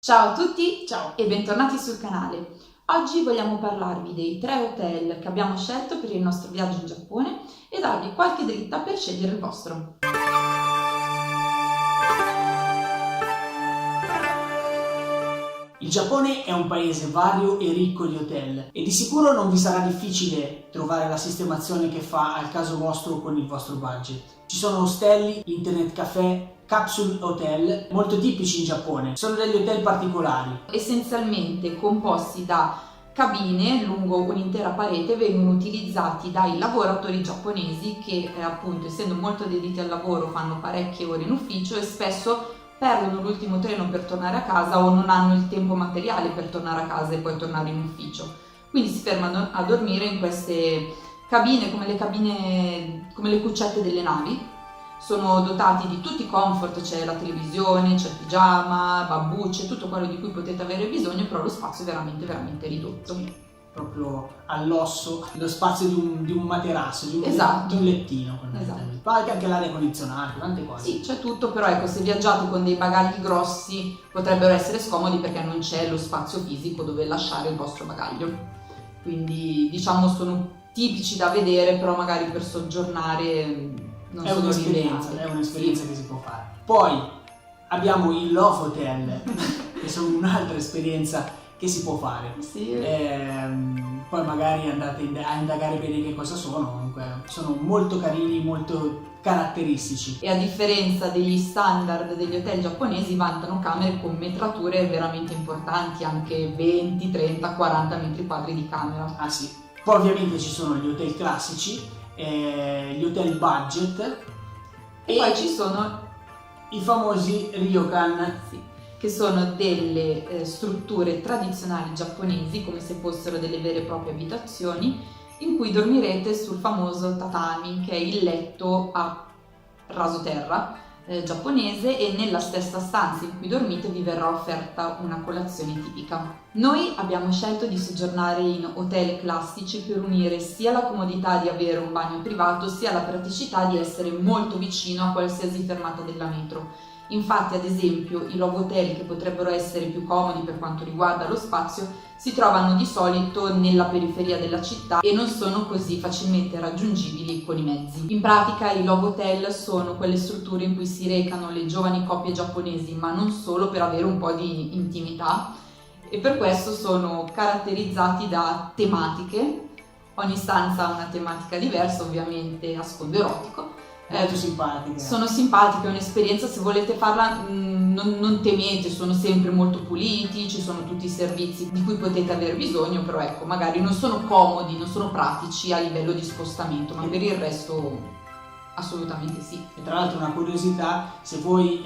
Ciao a tutti, Ciao! e bentornati sul canale. Oggi vogliamo parlarvi dei 3 hotel che abbiamo scelto per il nostro viaggio in Giappone e darvi qualche dritta per scegliere il vostro. Il Giappone è un paese vario e ricco di hotel e di sicuro non vi sarà difficile trovare la sistemazione che fa al caso vostro con il vostro budget. Ci sono ostelli, internet caffè, capsule hotel, molto tipici in Giappone. Sono degli hotel particolari. Essenzialmente composti da cabine lungo un'intera parete, vengono utilizzati dai lavoratori giapponesi che appunto, essendo molto dediti al lavoro, fanno parecchie ore in ufficio e spesso perdono l'ultimo treno per tornare a casa o non hanno il tempo materiale per tornare a casa e poi tornare in ufficio. Quindi si fermano a dormire in queste cabine come le cuccette delle navi. Sono dotati di tutti i comfort, c'è la televisione, c'è il pigiama, babbucce, tutto quello di cui potete avere bisogno, però lo spazio è veramente ridotto. Proprio all'osso, lo spazio di un materasso, di un lettino. Esatto. Poi anche l'aria condizionata, tante cose. Sì, c'è tutto, però ecco, se viaggiate con dei bagagli grossi potrebbero essere scomodi perché non c'è lo spazio fisico dove lasciare il vostro bagaglio. Quindi diciamo sono tipici da vedere, però magari per soggiornare non è sono un'esperienza sì. che si può fare. Poi abbiamo i Love Hotel, che sono un'altra esperienza che si può fare. Sì. Poi magari andate a indagare bene che cosa sono, comunque sono molto carini, molto caratteristici. E a differenza degli standard degli hotel giapponesi vantano camere con metrature veramente importanti, anche 20, 30, 40 metri quadri di camera. Ah sì. Poi ovviamente ci sono gli hotel classici, gli hotel budget e poi ci sono i famosi ryokan, sì, che sono delle strutture tradizionali giapponesi, come se fossero delle vere e proprie abitazioni, in cui dormirete sul famoso tatami, che è il letto a rasoterra giapponese, e nella stessa stanza in cui dormite vi verrà offerta una colazione tipica. Noi abbiamo scelto di soggiornare in hotel classici per unire sia la comodità di avere un bagno privato sia la praticità di essere molto vicino a qualsiasi fermata della metro. Infatti, ad esempio, i love hotel, che potrebbero essere più comodi per quanto riguarda lo spazio, si trovano di solito nella periferia della città e non sono così facilmente raggiungibili con i mezzi. In pratica i love hotel sono quelle strutture in cui si recano le giovani coppie giapponesi, ma non solo, per avere un po' di intimità, e per questo sono caratterizzati da tematiche. Ogni stanza ha una tematica diversa, ovviamente a sfondo erotico. Molto simpatiche. Sono simpatiche, è un'esperienza, se volete farla non temete, sono sempre molto puliti, ci sono tutti i servizi di cui potete aver bisogno, però ecco, magari non sono comodi, non sono pratici a livello di spostamento, ma per il resto assolutamente sì. E tra l'altro una curiosità, se voi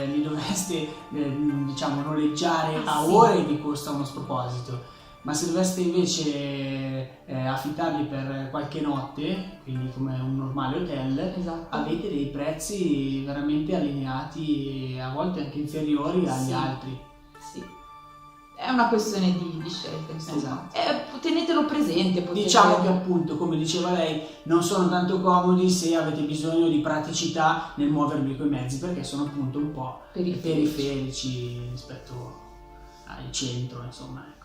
li doveste diciamo noleggiare a ore vi costa uno sproposito. Ma se doveste invece affittarli per qualche notte, quindi come un normale hotel, esatto, avete dei prezzi veramente allineati, a volte anche inferiori agli altri. Sì, è una questione di scelta, insomma. Esatto. Tenetelo presente. Diciamo che appunto, come diceva lei, non sono tanto comodi se avete bisogno di praticità nel muovervi coi mezzi, perché sono appunto un po' periferici rispetto al centro, insomma.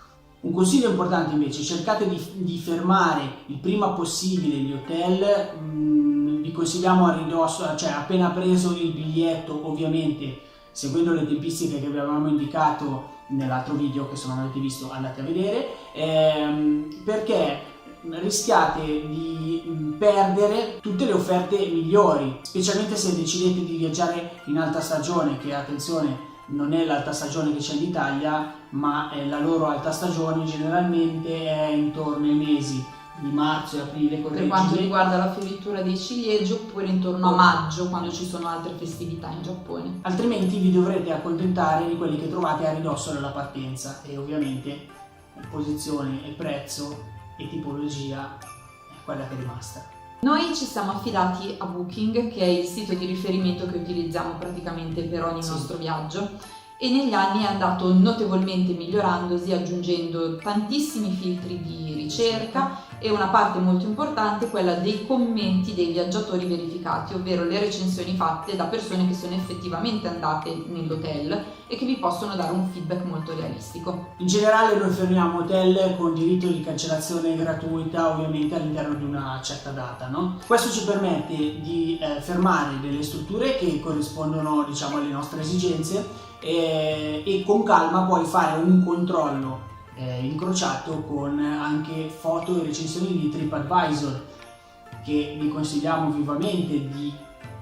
Un consiglio importante invece: cercate di fermare il prima possibile gli hotel. Vi consigliamo a ridosso, cioè appena preso il biglietto, ovviamente seguendo le tempistiche che vi avevamo indicato nell'altro video, che se non avete visto andate a vedere, perché rischiate di perdere tutte le offerte migliori, specialmente se decidete di viaggiare in alta stagione, che attenzione, non è l'alta stagione che c'è in Italia, ma è la loro alta stagione generalmente è intorno ai mesi di marzo e aprile, per quanto riguarda la fioritura dei ciliegi, oppure intorno a maggio, quando ci sono altre festività in Giappone. Altrimenti vi dovrete accontentare di quelli che trovate a ridosso della partenza, e ovviamente posizione e prezzo e tipologia è quella che è rimasta. Noi ci siamo affidati a Booking, che è il sito di riferimento che utilizziamo praticamente per ogni nostro viaggio, e negli anni è andato notevolmente migliorandosi, aggiungendo tantissimi filtri di ricerca e una parte molto importante, quella dei commenti dei viaggiatori verificati, ovvero le recensioni fatte da persone che sono effettivamente andate nell'hotel e che vi possono dare un feedback molto realistico. In generale noi fermiamo hotel con diritto di cancellazione gratuita, ovviamente all'interno di una certa data, no? Questo ci permette di fermare delle strutture che corrispondono, diciamo, alle nostre esigenze e con calma poi fare un controllo incrociato con anche foto e recensioni di TripAdvisor, che vi consigliamo vivamente di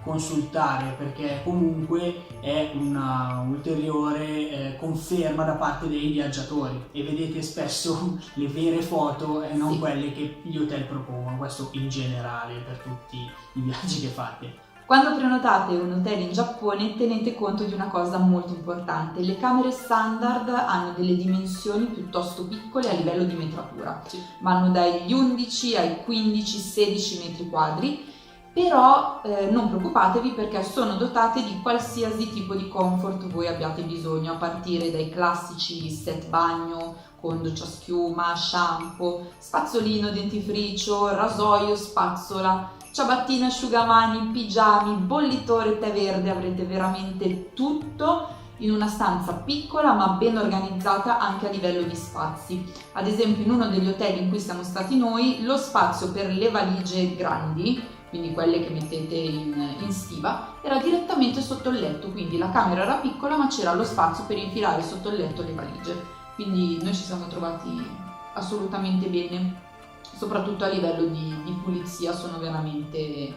consultare, perché comunque è una ulteriore conferma da parte dei viaggiatori e vedete spesso le vere foto e non quelle che gli hotel propongono. Questo in generale per tutti i viaggi che fate. Quando prenotate un hotel in Giappone tenete conto di una cosa molto importante: le camere standard hanno delle dimensioni piuttosto piccole a livello di metratura, vanno dagli 11 ai 15-16 metri quadri, però non preoccupatevi perché sono dotate di qualsiasi tipo di comfort voi abbiate bisogno, a partire dai classici set bagno con doccia schiuma, shampoo, spazzolino, dentifricio, rasoio, spazzola, ciabattine, asciugamani, pigiami, bollitore, tè verde. Avrete veramente tutto in una stanza piccola ma ben organizzata anche a livello di spazi. Ad esempio, in uno degli hotel in cui siamo stati noi, lo spazio per le valigie grandi, quindi quelle che mettete in stiva, era direttamente sotto il letto, quindi la camera era piccola ma c'era lo spazio per infilare sotto il letto le valigie. Quindi noi ci siamo trovati assolutamente bene, soprattutto a livello di pulizia sono veramente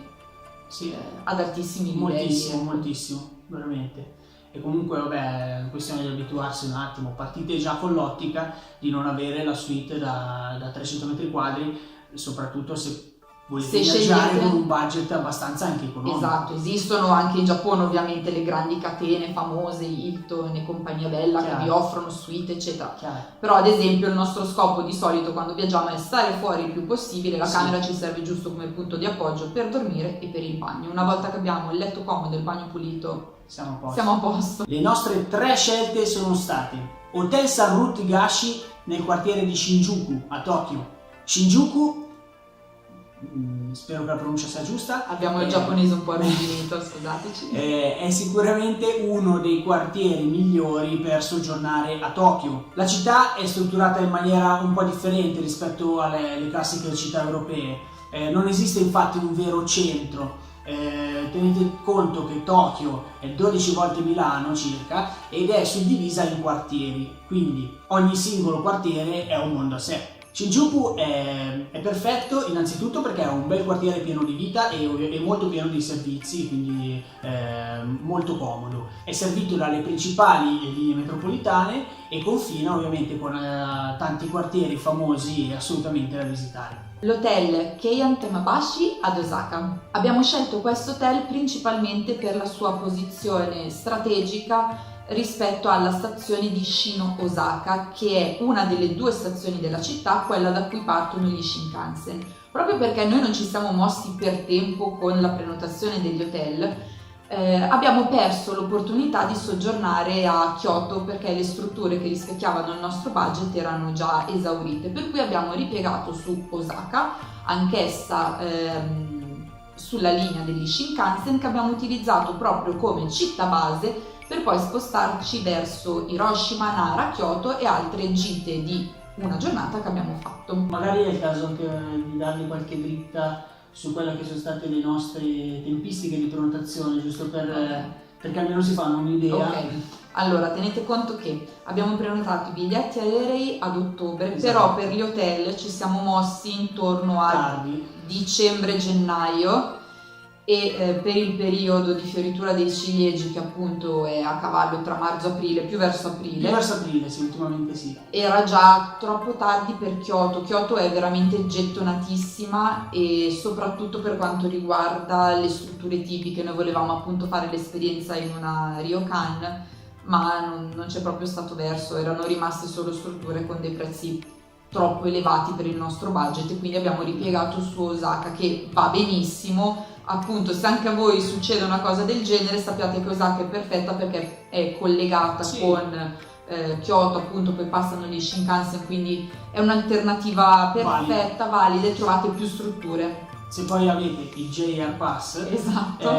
ad altissimi livelli. Moltissimo, veramente. E comunque vabbè, è questione di abituarsi un attimo, partite già con l'ottica di non avere la suite da 300 metri quadri, soprattutto se volete viaggiare con un budget abbastanza anche economico. Esatto, esistono anche in Giappone ovviamente le grandi catene famose, Hilton e compagnia bella, che vi offrono suite eccetera. Però ad esempio il nostro scopo di solito quando viaggiamo è stare fuori il più possibile, la camera ci serve giusto come punto di appoggio per dormire e per il bagno. Una volta che abbiamo il letto comodo e il bagno pulito siamo a posto. Le nostre 3 scelte sono state Hotel Sanrut Higashi nel quartiere di Shinjuku a Tokyo. Shinjuku, spero che la pronuncia sia giusta. Abbiamo il giapponese un po' arrugginito, scusateci. È sicuramente uno dei quartieri migliori per soggiornare a Tokyo. La città è strutturata in maniera un po' differente rispetto alle classiche città europee. Non esiste infatti un vero centro. Tenete conto che Tokyo è 12 volte Milano circa ed è suddivisa in quartieri, quindi ogni singolo quartiere è un mondo a sé. Shinjuku è perfetto innanzitutto perché è un bel quartiere pieno di vita e molto pieno di servizi, quindi molto comodo. È servito dalle principali linee metropolitane e confina ovviamente con tanti quartieri famosi e assolutamente da visitare. L'hotel Keian Temabashi ad Osaka. Abbiamo scelto questo hotel principalmente per la sua posizione strategica rispetto alla stazione di Shino Osaka, che è una delle 2 stazioni della città, quella da cui partono gli Shinkansen. Proprio perché noi non ci siamo mossi per tempo con la prenotazione degli hotel, abbiamo perso l'opportunità di soggiornare a Kyoto perché le strutture che rispecchiavano il nostro budget erano già esaurite, per cui abbiamo ripiegato su Osaka, anch'essa sulla linea degli Shinkansen, che abbiamo utilizzato proprio come città base per poi spostarci verso Hiroshima, Nara, Kyoto e altre gite di una giornata che abbiamo fatto. Magari è il caso anche di dargli qualche dritta su quelle che sono state le nostre tempistiche di prenotazione, giusto perché almeno si fanno un'idea. Ok, allora tenete conto che abbiamo prenotato i biglietti aerei ad ottobre, esatto. Però per gli hotel ci siamo mossi intorno a dicembre-gennaio e per il periodo di fioritura dei ciliegi, che appunto è a cavallo tra marzo e aprile, più verso aprile. Sì, ultimamente sì. Era già troppo tardi per Kyoto. Kyoto è veramente gettonatissima e soprattutto per quanto riguarda le strutture tipiche. Noi volevamo appunto fare l'esperienza in una ryokan, ma non c'è proprio stato verso, erano rimaste solo strutture con dei prezzi troppo elevati per il nostro budget e quindi abbiamo ripiegato su Osaka, che va benissimo, appunto se anche a voi succede una cosa del genere sappiate che Osaka è perfetta perché è collegata con Kyoto, appunto poi passano gli Shinkansen, quindi è un'alternativa perfetta, valida e trovate più strutture. Se poi avete il JR Pass, esatto,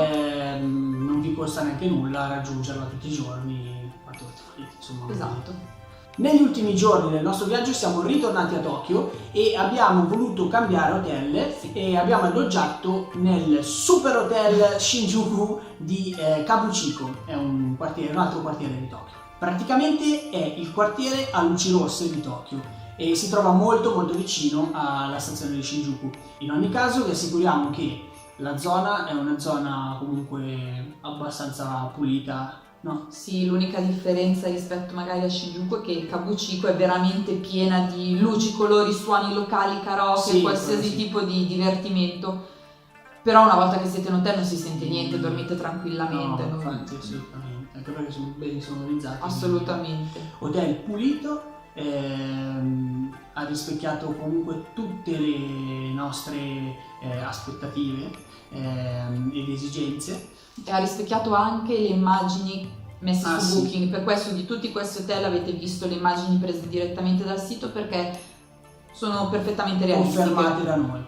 non vi costa neanche nulla raggiungerla tutti i giorni, quanto volete, insomma. Esatto. Negli ultimi giorni del nostro viaggio siamo ritornati a Tokyo e abbiamo voluto cambiare hotel e abbiamo alloggiato nel super hotel Shinjuku di Kabuchiko, è un altro quartiere di Tokyo. Praticamente è il quartiere a luci rosse di Tokyo e si trova molto vicino alla stazione di Shinjuku. In ogni caso vi assicuriamo che la zona è una zona comunque abbastanza pulita. No. Sì, l'unica differenza rispetto magari a Shinjuku è che Kabuchiko è veramente piena di luci, colori, suoni locali, karaoke, qualsiasi tipo di divertimento. Però una volta che siete in hotel non si sente niente, dormite tranquillamente. No, infatti, assolutamente, anche perché sono ben sonorizzato. Assolutamente. Hotel pulito, ha rispecchiato comunque tutte le nostre aspettative ed esigenze. E ha rispecchiato anche le immagini messe su Booking, sì. Per questo di tutti questi hotel avete visto le immagini prese direttamente dal sito perché sono perfettamente realistiche. Confermate da noi.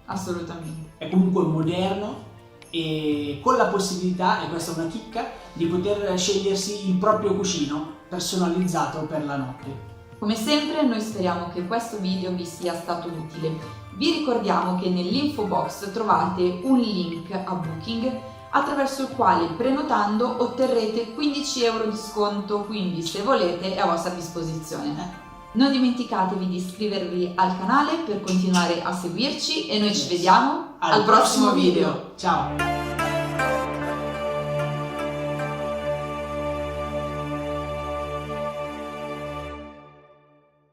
Assolutamente. È comunque moderno e con la possibilità, e questa è una chicca, di poter scegliersi il proprio cuscino personalizzato per la notte. Come sempre noi speriamo che questo video vi sia stato utile. Vi ricordiamo che nell'info box trovate un link a Booking attraverso il quale prenotando otterrete 15 euro di sconto, quindi se volete è a vostra disposizione. Non dimenticatevi di iscrivervi al canale per continuare a seguirci e noi ci vediamo al prossimo video. Ciao!